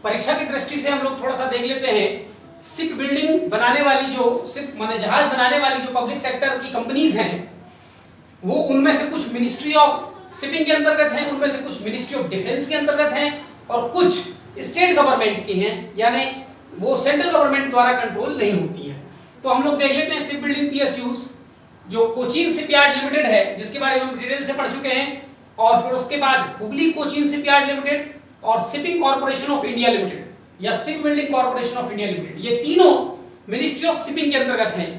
परीक्षा की दृष्टि से हम लोग थोड़ा सा देख लेते हैं। शिप बिल्डिंग बनाने वाली जो शिप माने जहाज बनाने वाली जो पब्लिक सेक्टर की कंपनीज हैं, वो उनमें से कुछ मिनिस्ट्री ऑफ शिपिंग के अंतर्गत हैं, उनमें से कुछ मिनिस्ट्री ऑफ डिफेंस के अंतर्गत हैं और कुछ स्टेट गवर्नमेंट की हैं, यानी वो सेंट्रल गवर्नमेंट द्वारा कंट्रोल नहीं होती हैं। तो हम लोग देख लेते हैं शिप बिल्डिंग पीएसयूज। जो कोचीन शिपयार्ड लिमिटेड है, जिसके बारे में हम डिटेल से पढ़ चुके हैं, और फिर उसके बाद हुगली कोचीन शिपयार्ड लिमिटेड और shipping corporation of India limited या ship building corporation of India limited, ये तीनों मिनिस्ट्री ऑफ शिपिंग के अंतर्गत हैं।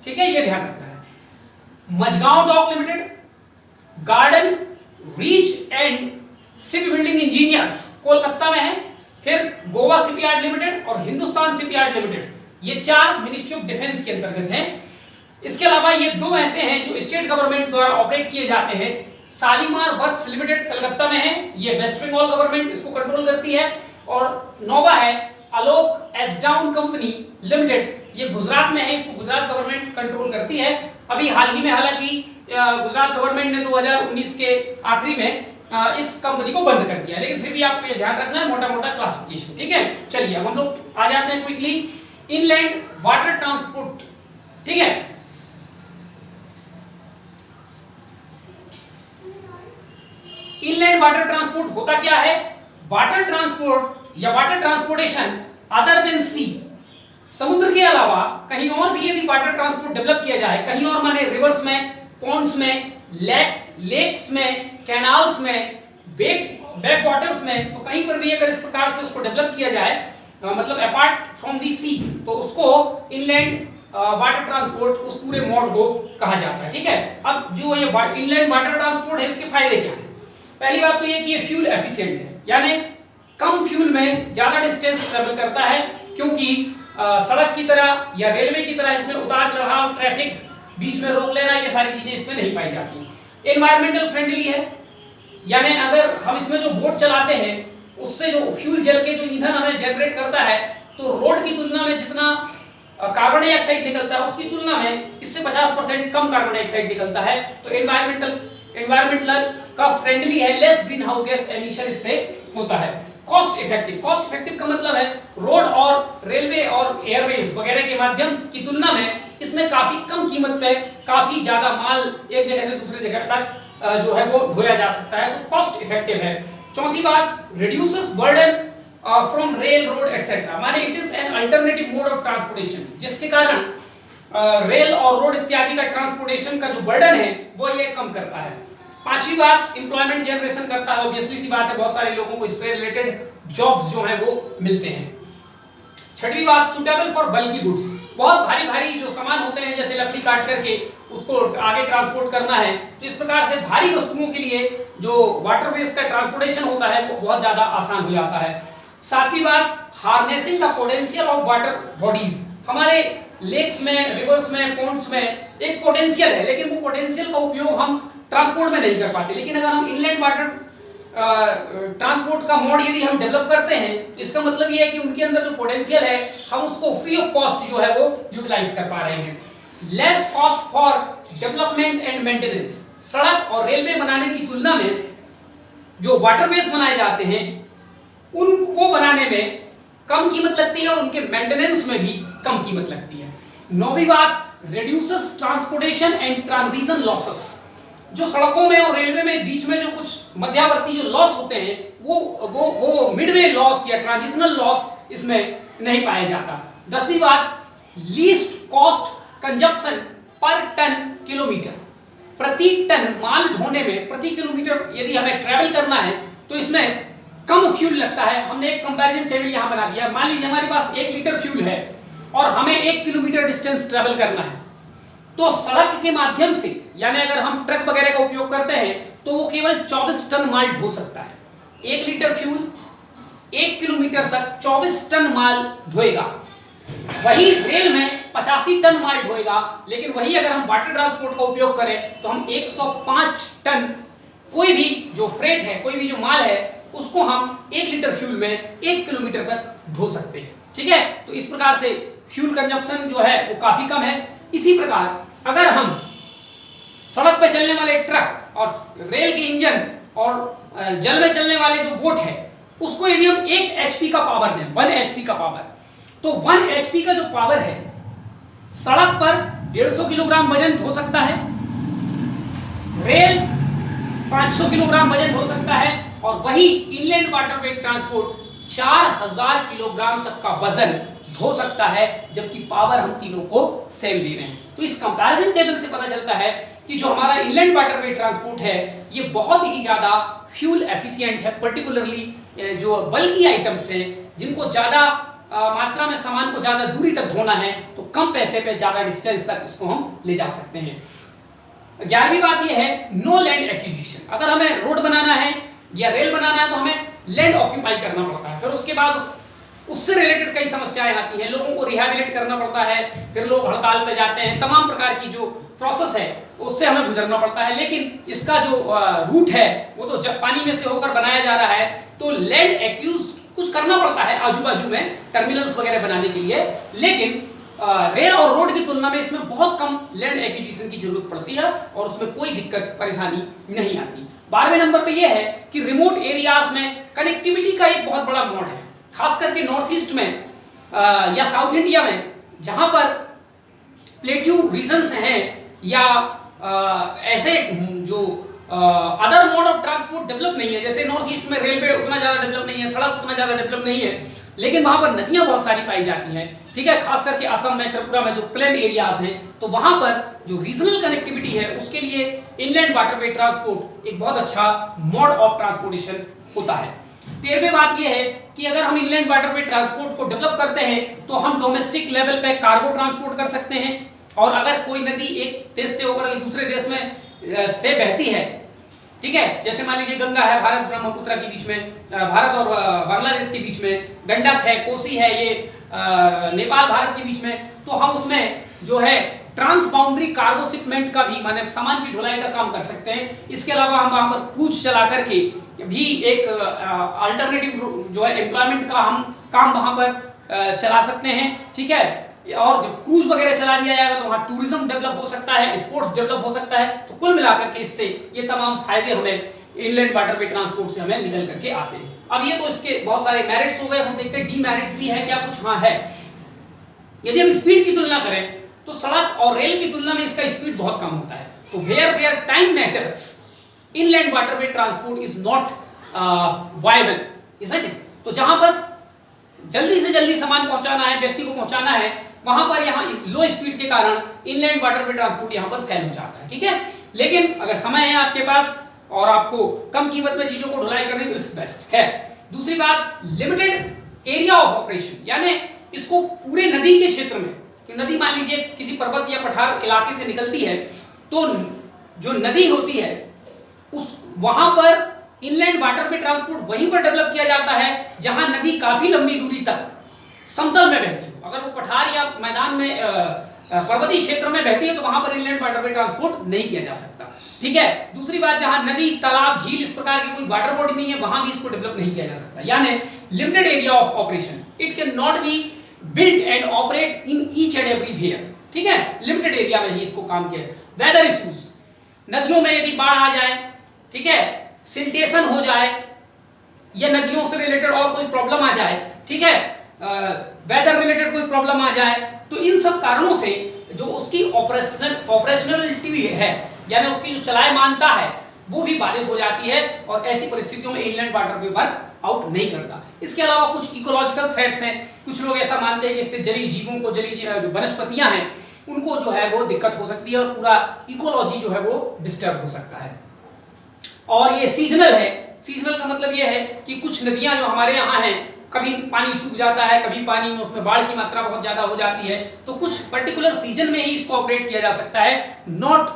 ठीक है, ये ध्यान रखना है। Mazagon dock limited, Garden Reach and shipbuilding engineers Kolkata में है, फिर गोवा शिपयार्ड लिमिटेड और हिंदुस्तान शिपयार्ड लिमिटेड, ये चार मिनिस्ट्री ऑफ डिफेंस के अंतर्गत हैं। इसके अलावा ये दो ऐसे हैं जो स्टेट गवर्नमेंट द्वारा ऑपरेट किए जाते हैं। शालीमार वर्क्स लिमिटेड कलकत्ता में है, ये वेस्ट बंगाल गवर्नमेंट इसको कंट्रोल करती है, और नोवा है अलोक एसडाउन कंपनी लिमिटेड, ये गुजरात में है, इसको गुजरात गवर्नमेंट कंट्रोल करती है। अभी हाल ही में हालांकि गुजरात गवर्नमेंट ने 2019 के आखिरी में इस कंपनी को बंद कर दिया, लेकिन फिर भी आपको ये ध्यान रखना है मोटा मोटा क्लासिफिकेशन। ठीक है, चलिए अब हम लोग आ जाते हैं क्विकली इनलैंड वाटर ट्रांसपोर्ट। ठीक है, इनलैंड वाटर ट्रांसपोर्ट होता क्या है? वाटर ट्रांसपोर्ट या वाटर ट्रांसपोर्टेशन अदर देन सी, समुद्र के अलावा कहीं और भी यदि वाटर ट्रांसपोर्ट डेवलप किया जाए, कहीं और माने रिवर्स में, पॉन्ड्स में, लेक्स में, कैनाल्स में, बैक वाटर्स में, तो कहीं पर भी अगर इस प्रकार से उसको डेवलप किया जाए, मतलब अपार्ट फ्रॉम दी सी, तो उसको इनलैंड वाटर ट्रांसपोर्ट उस पूरे मोड को कहा जाता है। ठीक है, अब जो ये इनलैंड वाटर ट्रांसपोर्ट है, इसके फायदे क्या हैं? पहली बात तो ये कि ये फ्यूल एफिशिएंट है, यानी कम फ्यूल में ज्यादा डिस्टेंस ट्रेवल करता है, क्योंकि सड़क की तरह या रेलवे की तरह इसमें उतार चढ़ाव, ट्रैफिक, बीच में रोक लेना, ये सारी चीजें इसमें नहीं पाई जाती। एनवायरमेंटल फ्रेंडली है, यानी अगर हम इसमें जो बोट चलाते हैं उससे जो फ्यूल जल के जो ईंधन हमें जनरेट करता है, तो रोड की तुलना में जितना कार्बन डाइऑक्साइड निकलता है उसकी तुलना में इससे 50% कम कार्बन डाइऑक्साइड निकलता है। तो एनवायरमेंटल का फ्रेंडली है, less green house gas emission इससे होता है। कॉस्ट इफेक्टिव का मतलब है रोड और रेलवे और एयरवेज वगैरह के माध्यम की तुलना में इसमें काफी कम कीमत पे काफी ज्यादा माल एक जगह से दूसरी जगह तक जो है वो ढोया जा सकता है, तो कॉस्ट इफेक्टिव है। चौथी बात, reduces burden from rail, road etcetera, माने it is an alternative mode of transportation, जिसके कारण रेल और रोड इत्यादि का ट्रांसपोर्टेशन का जो बर्डन है वो ये कम करता है। पांचवी बात, एम्प्लॉयमेंट जनरेशन करता है, ऑब्वियसली सी बात है, बहुत सारे लोगों को इससे रिलेटेड जॉब्स जो हैं वो मिलते हैं। छठवीं बात, सुटेबल फॉर बल्की गुड्स, बहुत भारी भारी जो सामान होते हैं, जैसे लकड़ी काट करके उसको आगे ट्रांसपोर्ट करना है, तो इस प्रकार से भारी वस्तुओं के लिए जो वाटरवेज का ट्रांसपोर्टेशन होता है वो बहुत ज्यादा आसान हो जाता है। सातवीं बात, harnessing the potential of water bodies, हमारे लेक्स में, रिवर्स में, पॉन्ड्स में एक पोटेंशियल है, लेकिन वो पोटेंशियल का उपयोग हम ट्रांसपोर्ट में नहीं कर पाते, लेकिन अगर हम इनलैंड वाटर ट्रांसपोर्ट का मोड यदि हम डेवलप करते हैं, तो इसका मतलब ये है कि उनके अंदर जो पोटेंशियल है हम उसको फ्री ऑफ कॉस्ट जो है वो यूटिलाइज कर पा रहे हैं। Less cost for development and maintenance, सड़क और रेलवे बनाने की तुलना में जो वाटरवेज बनाए जाते हैं उनको बनाने में कम कीमत लगती है और उनके मेंटेनेंस में भी कम कीमत लगती है। नौवीं बात, reduces transportation and transition losses, जो सड़कों में और रेलवे में बीच में जो कुछ मध्यावर्ती जो लॉस होते हैं वो मिडवे लॉस या ट्रांजिशनल लॉस इसमें नहीं पाया जाता। 10वीं बात, लीस्ट कॉस्ट कंजप्शन पर टन किलोमीटर, प्रति टन माल ढोने में प्रति किलोमीटर यदि हमें ट्रेवल करना है तो इसमें कम फ्यूल लगता है। हमने एक कंपैरिजन टेबल यहां बना दिया। मान लीजिए हमारे पास 1 लीटर फ्यूल है और हमें 1 किलोमीटर डिस्टेंस ट्रेवल करना है, तो सड़क के माध्यम से, यानी अगर हम ट्रक वगैरह का उपयोग करते हैं तो वो केवल 24 टन माल ढो सकता है। 1 लीटर फ्यूल 1 किलोमीटर तक 24 टन माल ढोएगा। वही रेल में 85 टन माल ढोएगा, लेकिन वही अगर हम वाटर ट्रांसपोर्ट का उपयोग करें तो हम 105 टन कोई भी जो फ्रेट है, कोई भी जो माल है, उसको हम 1 लीटर फ्यूल में 1 किलोमीटर तक ढो सकते हैं। ठीक है, तो इस प्रकार से फ्यूल कंजप्शन जो है वो काफी कम है। इसी प्रकार अगर हम सड़क पे चलने वाले ट्रक और रेल के इंजन और जल में चलने वाले जो बोट है, उसको यदि हम 1 HP का पावर दें, 1 HP का पावर, तो 1 HP का जो पावर है, सड़क पर 150 किलोग्राम वजन हो सकता है, रेल 500 किलोग्राम वजन हो सकता है, और वही इनलैंड वाटरवे ट्रांसपोर्ट 4000 किलोग्राम तक का वजन हो सकता है, जबकि पावर हम तीनों को सेम दे रहे हैं। तो इस कंपैरिजन टेबल से पता चलता है कि जो हमारा इनलैंड वाटरवे ट्रांसपोर्ट है ये बहुत ही ज्यादा फ्यूल एफिशिएंट है, पर्टिकुलरली जो बल्की आइटम्स हैं जिनको ज्यादा मात्रा में सामान को ज्यादा दूरी तक ढोना है, तो कम पैसे पे ज्यादा डिस्टेंस तक इसको हम ले जा सकते हैं। 11वीं बात यह है नो लैंड एक्विजिशन। अगर हमें रोड बनाना है या रेल बनाना है तो हमें लैंड ऑक्यूपाई करना पड़ता है, फिर उसके बाद उससे रिलेटेड कई समस्याएं आती हैं, लोगों को रिहैबिलिट करना पड़ता है, फिर लोग हड़ताल पे जाते हैं, तमाम प्रकार की जो प्रोसेस है उससे हमें गुजरना पड़ता है। लेकिन इसका जो रूट है वो तो जब पानी में से होकर बनाया जा रहा है, तो लैंड एक्यूज कुछ करना पड़ता है आजू बाजू में टर्मिनल्स वगैरह बनाने के लिए, लेकिन रेल और रोड की तुलना में इसमें बहुत कम लैंड एक्विजिशन की जरूरत पड़ती है और उसमें कोई दिक्कत परेशानी नहीं आती। 12वें नंबर पे यह है कि रिमोट एरियाज में कनेक्टिविटी का एक बहुत बड़ा मोड है, खास करके नॉर्थ ईस्ट में या साउथ इंडिया में, जहां पर प्लेट्यू रीजन्स हैं या ऐसे जो other mode of transport develop नहीं है, जैसे नॉर्थ ईस्ट में रेलवे उतना ज्यादा डेवलप नहीं है, सड़क उतना ज्यादा डेवलप नहीं है, लेकिन वहां पर नदियां बहुत सारी पाई जाती हैं, ठीक है, खास करके असम में, त्रिपुरा में जो प्लेन एरियाज हैं, तो वहां पर जो रीजनल कनेक्टिविटी है उसके लिए इनलैंड वाटरवे ट्रांसपोर्ट एक बहुत अच्छा मोड ऑफ ट्रांसपोर्टेशन होता है। 13वीं बात यह है कि अगर हम इनलैंड वाटरवे ट्रांसपोर्ट को डेवलप करते हैं तो हम डोमेस्टिक लेवल पे कार्गो ट्रांसपोर्ट कर सकते हैं, और अगर कोई नदी एक देश से होकर दूसरे देश में से बहती है, ठीक है, जैसे मान लीजिए गंगा है भारत ब्रह्मपुत्र के बीच में, भारत और बांग्लादेश के बीच में, गंडक है, कोसी है, ये नेपाल भारत के बीच में, तो हम उसमें जो है ट्रांसबाउंड्री कार्गो शिपमेंट का भी, माने सामान की ढुलाई का काम कर सकते हैं। इसके अलावा हम वहां पर क्रूज चला करके भी एक अल्टरनेटिव जो है एम्प्लॉयमेंट का हम काम वहां पर चला सकते हैं, ठीक है, और जब क्रूज वगैरह चला दिया जाएगा तो वहां टूरिज्म डेवलप हो सकता है, स्पोर्ट्स डेवलप हो सकता है। तो कुल मिलाकर के इससे ये तमाम फायदे हमें इनलैंड वाटरवे ट्रांसपोर्ट से हमें निकल करके आते हैं। अब ये तो इसके बहुत सारे मेरिट्स हो गए, हम देखते हैं डीमेरिट्स भी है क्या कुछ। हाँ है, यदि हम स्पीड की तुलना करें तो सड़क और रेल की तुलना में इसका स्पीड बहुत कम होता है। तो where their time matters, inland waterway transport is not viable, isn't it. तो जहां पर जल्दी से जल्दी सामान पहुंचाना है, व्यक्ति को पहुंचाना है, वहां पर यहाँ लो स्पीड के कारण इनलैंड वाटरवे ट्रांसपोर्ट यहाँ पर फेल हो जाता है, ठीक है। लेकिन अगर समय है आपके पास और आपको कम कीमत में चीजों को ढुलाई करनी, तो इट्स बेस्ट है। दूसरी बात, लिमिटेड एरिया ऑफ ऑपरेशन, यानी इसको पूरे नदी के क्षेत्र में, कि नदी मान लीजिए किसी पर्वत या पठार इलाके से निकलती है, तो जो नदी होती है उस वहां पर इनलैंड वाटरवे ट्रांसपोर्ट वहीं पर डेवलप किया जाता है जहां नदी काफी लंबी दूरी तक समतल में बहती हो। अगर वो पठार या मैदान में पर्वतीय क्षेत्र में बहती है तो वहां पर इनलैंड वाटरवे ट्रांसपोर्ट नहीं किया जा सकता, ठीक है। दूसरी बात, जहां नदी, तालाब, झील, इस प्रकार की कोई वाटर बॉडी नहीं है, वहां भी इसको डेवलप नहीं किया जा सकता। यानी limited area of operation, it can not be built and operate in each and everywhere, ठीक है, लिमिटेड एरिया में ही इसको काम किया। वेदर इश्यूज, नदियों में यदि बाढ़ आ जाए, ठीक है, सिल्टेशन हो जाए या नदियों से रिलेटेड और कोई प्रॉब्लम आ जाए, ठीक है, वेदर रिलेटेड कोई प्रॉब्लम आ जाए, तो इन सब कारणों से जो उसकी ऑपरेशनलिटी है, यानी उसकी जो चलायमानता है, वो भी बाधित हो जाती है, और ऐसी परिस्थितियों में इनलैंड वाटरवे वर्क आउट नहीं करता। इसके अलावा कुछ इकोलॉजिकल थ्रेट्स हैं, कुछ लोग ऐसा मानते हैं कि इससे जलीय जीवों को, जलीय जो वनस्पतियां हैं उनको जो है वो दिक्कत हो सकती है और पूरा इकोलॉजी जो है वो डिस्टर्ब हो सकता है। और ये सीजनल है। सीजनल का मतलब ये है कि कुछ नदियां जो हमारे यहाँ हैं, कभी पानी सूख जाता है, कभी पानी में उसमें बाढ़ की मात्रा बहुत ज्यादा हो जाती है, तो कुछ पर्टिकुलर सीजन में ही इसको ऑपरेट किया जा सकता है, not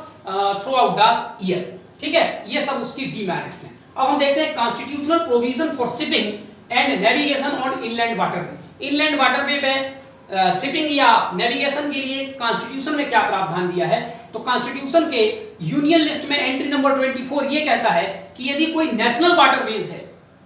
through out the year, ठीक है। ये सब उसकी डीमेरिट्स हैं। अब हम देखते हैं constitutional provision for shipping and navigation on inland waterway. Inland waterway पे शिपिंग या नेविगेशन के लिए कॉन्स्टिट्यूशन में क्या प्रावधान दिया है। तो कॉन्स्टिट्यूशन के यूनियन लिस्ट में एंट्री नंबर 24 ये कहता है कि यदि कोई नेशनल वाटरवेज है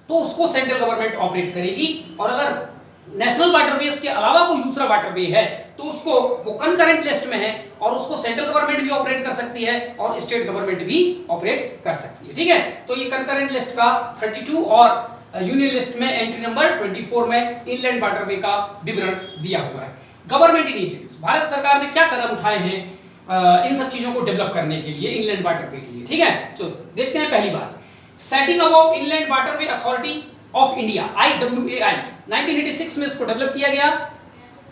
तो उसको सेंट्रल गवर्नमेंट ऑपरेट करेगी, और अगर नेशनल वाटरवेज के अलावा कोई दूसरा वाटरवे है तो उसको, वो कंकरेंट लिस्ट में है और उसको सेंट्रल गवर्नमेंट भी ऑपरेट कर सकती है और स्टेट गवर्नमेंट भी ऑपरेट कर सकती है, ठीक है। तो ये कंकरेंट लिस्ट का 32 और यूनियन लिस्ट में एंट्री नंबर 24 में इनलैंड वाटरवे का विवरण दिया हुआ है। गवर्नमेंट इनिशिएटिव्स, भारत सरकार ने क्या कदम उठाए हैं इन सब चीजों को डेवलप करने के लिए, इनलैंड वाटरवे के लिए, ठीक है। चलो देखते हैं पहली बात, setting up of inland waterway authority of India, IWAI, 1986 में इसको डेवलप किया गया।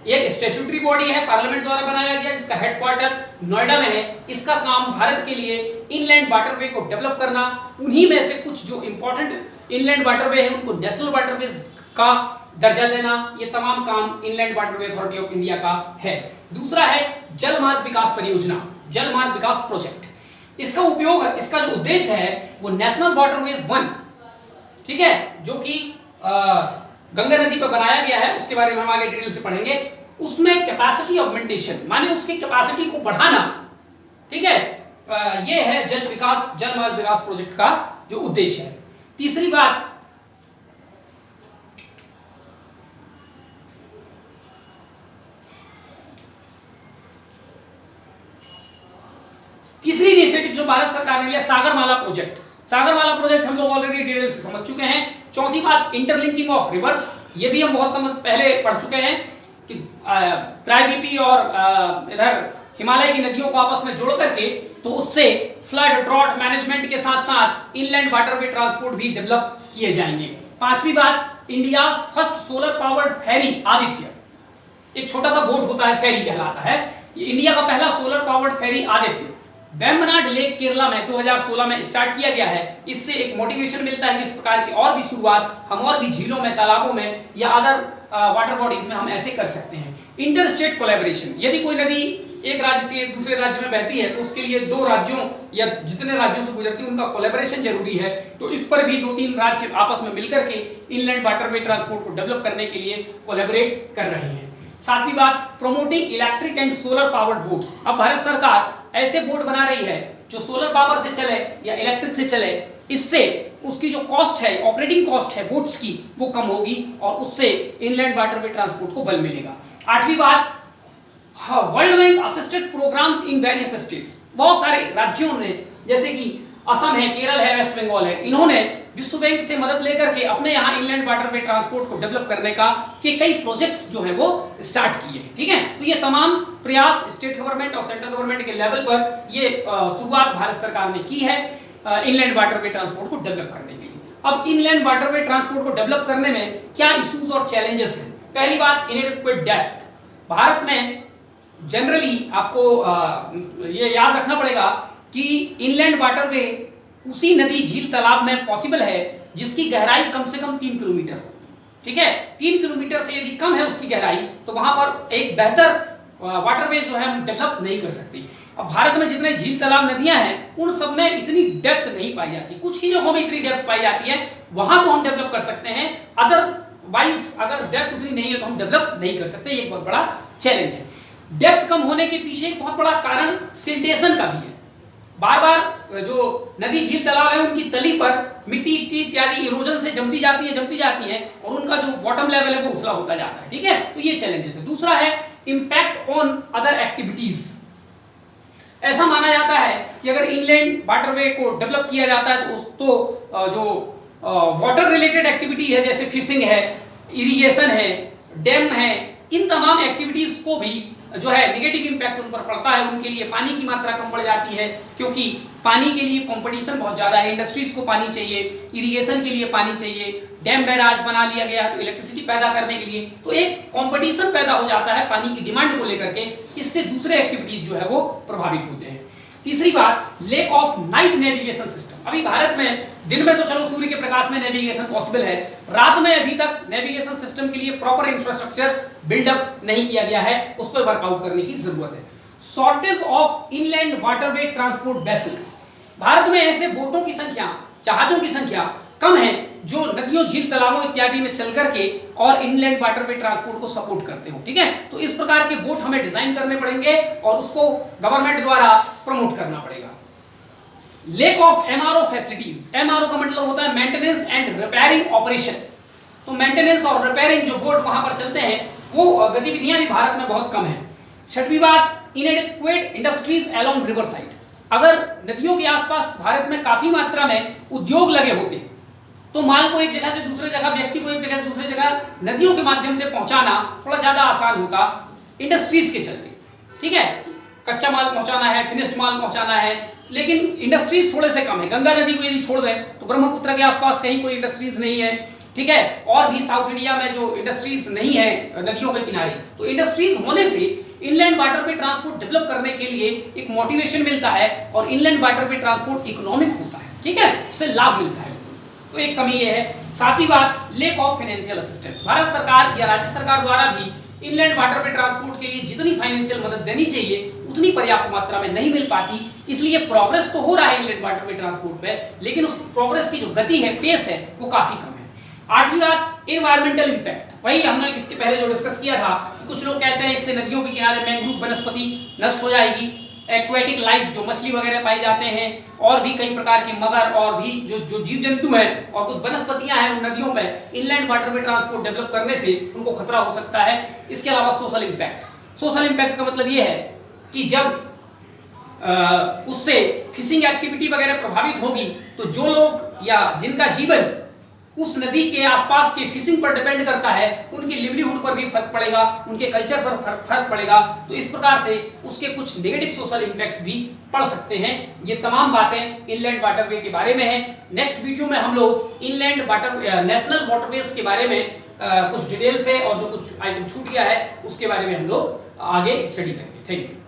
एक स्टैट्यूटरी बॉडी है, पार्लियामेंट द्वारा बनाया गया, जिसका हेडक्वार्टर नोएडा में है। इसका काम भारत के लिए इनलैंड वाटरवे को डेवलप करना, उन्हीं में से कुछ जो इंपॉर्टेंट इनलैंड वाटरवे है उनको नेशनल वाटरवेज का दर्जा देना, ये तमाम काम inland waterway authority of India का है। दूसरा है जल मार्ग विकास परियोजना, जल मार्ग विकास प्रोजेक्ट। इसका उपयोग, इसका जो उद्देश्य है वो नेशनल वाटरवेज 1, ठीक है, जो कि गंगा नदी पर बनाया गया है, उसके बारे में हम आगे डिटेल से पढ़ेंगे। उसमें कैपेसिटी ऑगमेंटेशन, माने उसकी कैपेसिटी को बढ़ाना, ठीक है, ये है जल विकास, जल मार्ग विकास प्रोजेक्ट का जो उद्देश्य है। तीसरी बात, तीसरी इनिशिएटिव जो भारत सरकार ने लिया, सागरमाला प्रोजेक्ट। सागरमाला प्रोजेक्ट हम लोग ऑलरेडी डिटेल से समझ चुके हैं। चौथी बात, इंटरलिंकिंग ऑफ रिवर्स, ये भी हम बहुत पहले पढ़ चुके हैं कि प्रायद्वीपीय और इधर हिमालय की नदियों को आपस में जोड़ करके, तो उससे फ्लड ड्रॉट मैनेजमेंट के साथ साथ इनलैंड वाटरवे ट्रांसपोर्ट भी डेवलप किए जाएंगे। पांचवी बात, इंडियाज फर्स्ट सोलर पावर्ड फेरी आदित्य, एक छोटा सा बोट होता है, फेरी कहलाता है। ये इंडिया का पहला सोलर पावर्ड फेरी आदित्य वेम्बनाड लेक केरला में 2016 में स्टार्ट किया गया है। इससे एक मोटिवेशन मिलता है कि इस प्रकार की और भी शुरुआत हम और भी झीलों में, तालाबों में या अदर वाटर बॉडीज में हम ऐसे कर सकते हैं। इंटर स्टेट कोलैबोरेशन, यदि कोई नदी एक राज्य से दूसरे राज्य में बहती है तो उसके लिए दो राज्यों या जितने राज्यों से गुजरती है उनका कोलैबोरेशन जरूरी है। तो इस पर भी 2-3 राज्य आपस में मिलकर के इनलैंड वाटरवे ट्रांसपोर्ट को डेवलप करने के लिए कोलैबोरेट कर रहे हैं। सातवीं बात, promoting electric and solar powered boats. अब भारत सरकार ऐसे बोट बना रही है जो सोलर पावर से चले या इलेक्ट्रिक से चले, इससे उसकी जो कॉस्ट है, ऑपरेटिंग कॉस्ट है बोट्स की, वो कम होगी और उससे इनलैंड वाटरवे ट्रांसपोर्ट को बल मिलेगा। आठवीं बात, World Bank assisted programmes in various states. बहुत सारे राज्यों ने, जैसे कि असम है, केरल है, वेस्ट बंगाल है, इन्होंने विश्व बैंक से मदद लेकर के अपने यहाँ इनलैंड वाटरवे ट्रांसपोर्ट को डेवलप करने का के कई प्रोजेक्ट्स जो है वो स्टार्ट किए हैं, ठीक है। तो ये तमाम प्रयास स्टेट गवर्नमेंट और सेंट्रल गवर्नमेंट के लेवल पर ये शुरुआत भारत सरकार ने की है इनलैंड वाटरवे ट्रांसपोर्ट को डेवलप करने के लिए। अब इनलैंड वाटरवे ट्रांसपोर्ट को डेवलप करने में क्या इश्यूज और चैलेंजेस हैं? पहली बात, इनएडिक्वेट डेप्थ। भारत में जनरली आपको ये याद रखना पड़ेगा कि इनलैंड वाटरवे उसी नदी, झील, तालाब में पॉसिबल है जिसकी गहराई कम से कम 3 किलोमीटर हो, ठीक है। 3 किलोमीटर से यदि कम है उसकी गहराई, तो वहां पर एक बेहतर वाटरवे जो है हम डेवलप नहीं कर सकते। अब भारत में जितने झील, तालाब, नदियां हैं उन सब में इतनी डेप्थ नहीं पाई जाती। कुछ ही जगहों में इतनी डेप्थ पाई जाती है, वहां तो हम डेवलप कर सकते हैं, अदरवाइज अगर डेप्थ उतनी नहीं है तो हम डेवलप नहीं कर सकते। ये एक बहुत बड़ा चैलेंज है। डेप्थ कम होने के पीछे एक बहुत बड़ा कारण सिल्टेशन का भी है। बार बार जो नदी, झील, तालाब है उनकी तली पर मिट्टी इत्यादि इरोजन से जमती जाती है और उनका जो बॉटम लेवल है वो उथला होता जाता है, ठीक है। तो ये चैलेंजेस है। दूसरा है इंपैक्ट ऑन अदर एक्टिविटीज। ऐसा माना जाता है कि अगर इनलैंड वाटरवे को डेवलप किया जाता है तो जो वाटर रिलेटेड एक्टिविटी है, जैसे फिशिंग है, इरिगेशन है, डैम है, इन तमाम एक्टिविटीज को भी जो है नेगेटिव इंपैक्ट उन पर पड़ता है। उनके लिए पानी की मात्रा कम बढ़ जाती है, क्योंकि पानी के लिए कंपटीशन बहुत ज़्यादा है। इंडस्ट्रीज को पानी चाहिए, इरिगेशन के लिए पानी चाहिए, डैम बैराज बना लिया गया है तो इलेक्ट्रिसिटी पैदा करने के लिए, तो एक कंपटीशन पैदा हो जाता है पानी की डिमांड को लेकर के। इससे दूसरे एक्टिविटीज जो है वो प्रभावित होते हैं। तीसरी बात, lake of night navigation system. अभी भारत में दिन में तो चलो सूर्य के प्रकाश में नेविगेशन पॉसिबल है, रात में अभी तक नेविगेशन सिस्टम के लिए प्रॉपर इंफ्रास्ट्रक्चर बिल्डअप नहीं किया गया है, उस पर वर्कआउट करने की जरूरत है। Shortage of inland waterway transport vessels. Bharat में ऐसे बोटों की संख्या, जहाजों की संख्या कम है जो नदियों, झील, तालाबों इत्यादि में चल करके और इनलैंड वाटरवे ट्रांसपोर्ट को सपोर्ट करते हो, ठीक है। तो इस प्रकार के बोट हमें डिजाइन करने पड़ेंगे और उसको गवर्नमेंट द्वारा प्रमोट करना पड़ेगा। Lake of MRO facilities. MRO का मतलब होता है मेंटेनेंस एंड रिपेयरिंग ऑपरेशन। तो मेंटेनेंस और रिपेयरिंग जो बोट वहां पर चलते हैं वो गतिविधियां भी भारत में बहुत कम है। छठवीं बात, इनएडिक्वेट इंडस्ट्रीज अलोंग रिवर साइड। अगर नदियों के आसपास भारत में काफी मात्रा में उद्योग लगे होते तो माल को एक जगह से दूसरे जगह, व्यक्ति को एक जगह से दूसरे जगह नदियों के माध्यम से पहुंचाना थोड़ा ज्यादा आसान होता इंडस्ट्रीज के चलते। ठीक है, कच्चा माल पहुंचाना है, फिनिश्ड माल पहुंचाना है, लेकिन इंडस्ट्रीज थोड़े से कम है। गंगा नदी को यदि छोड़ दें तो ब्रह्मपुत्र के आसपास कहीं कोई इंडस्ट्रीज नहीं है। ठीक है, और भी साउथ इंडिया में जो इंडस्ट्रीज नहीं है नदियों के किनारे, तो इंडस्ट्रीज होने से इनलैंड वाटर पे ट्रांसपोर्ट डेवलप करने के लिए एक मोटिवेशन मिलता है और इनलैंड वाटर पे ट्रांसपोर्ट इकोनॉमिक होता है। ठीक है, उससे लाभ मिलता है। तो एक कमी ये है। सातवीं बात, lake of financial assistance. Bharat सरकार या राज्य सरकार द्वारा भी इनलैंड वाटर पे ट्रांसपोर्ट के लिए जितनी फाइनेंशियल मदद देनी चाहिए उतनी पर्याप्त मात्रा में नहीं मिल पाती। इसलिए प्रोग्रेस तो हो रहा है इनलैंड वाटर पे ट्रांसपोर्ट पे, लेकिन उस प्रोग्रेस की जो गति है, पेस है, वो काफी कम है। आठवीं बात, एनवायरमेंटल इंपैक्ट। वही हमने इसके पहले जो डिस्कस किया था कि कुछ लोग कहते हैं इससे नदियों के किनारे मैंग्रोव वनस्पति नष्ट हो जाएगी, एक्वेटिक लाइफ जो मछली वगैरह पाई जाते हैं और भी कई प्रकार के मगर और भी जो जीव जंतु हैं और कुछ वनस्पतियां हैं उन नदियों में इनलैंड वाटर में ट्रांसपोर्ट डेवलप करने से उनको खतरा हो सकता है। इसके अलावा सोशल इंपैक्ट। सोशल इंपैक्ट का मतलब ये है कि जब उससे फिशिंग एक्टिविटी वगैरह प्रभावित होगी तो जो लोग या जिनका जीवन उस नदी के आसपास के फिशिंग पर डिपेंड करता है, उनकी लिवलीहुड पर भी फर्क पड़ेगा, उनके कल्चर पर फर्क पड़ेगा। तो इस प्रकार से उसके कुछ नेगेटिव सोशल इंपैक्ट्स भी पड़ सकते हैं। ये तमाम बातें इनलैंड वाटरवे के बारे में है। नेक्स्ट वीडियो में हम लोग इनलैंड वाटर नेशनल वाटरवेज के बारे में कुछ डिटेल से और जो कुछ आइटम छूट गया है उसके बारे में हम लोग आगे स्टडी करेंगे। Thank you.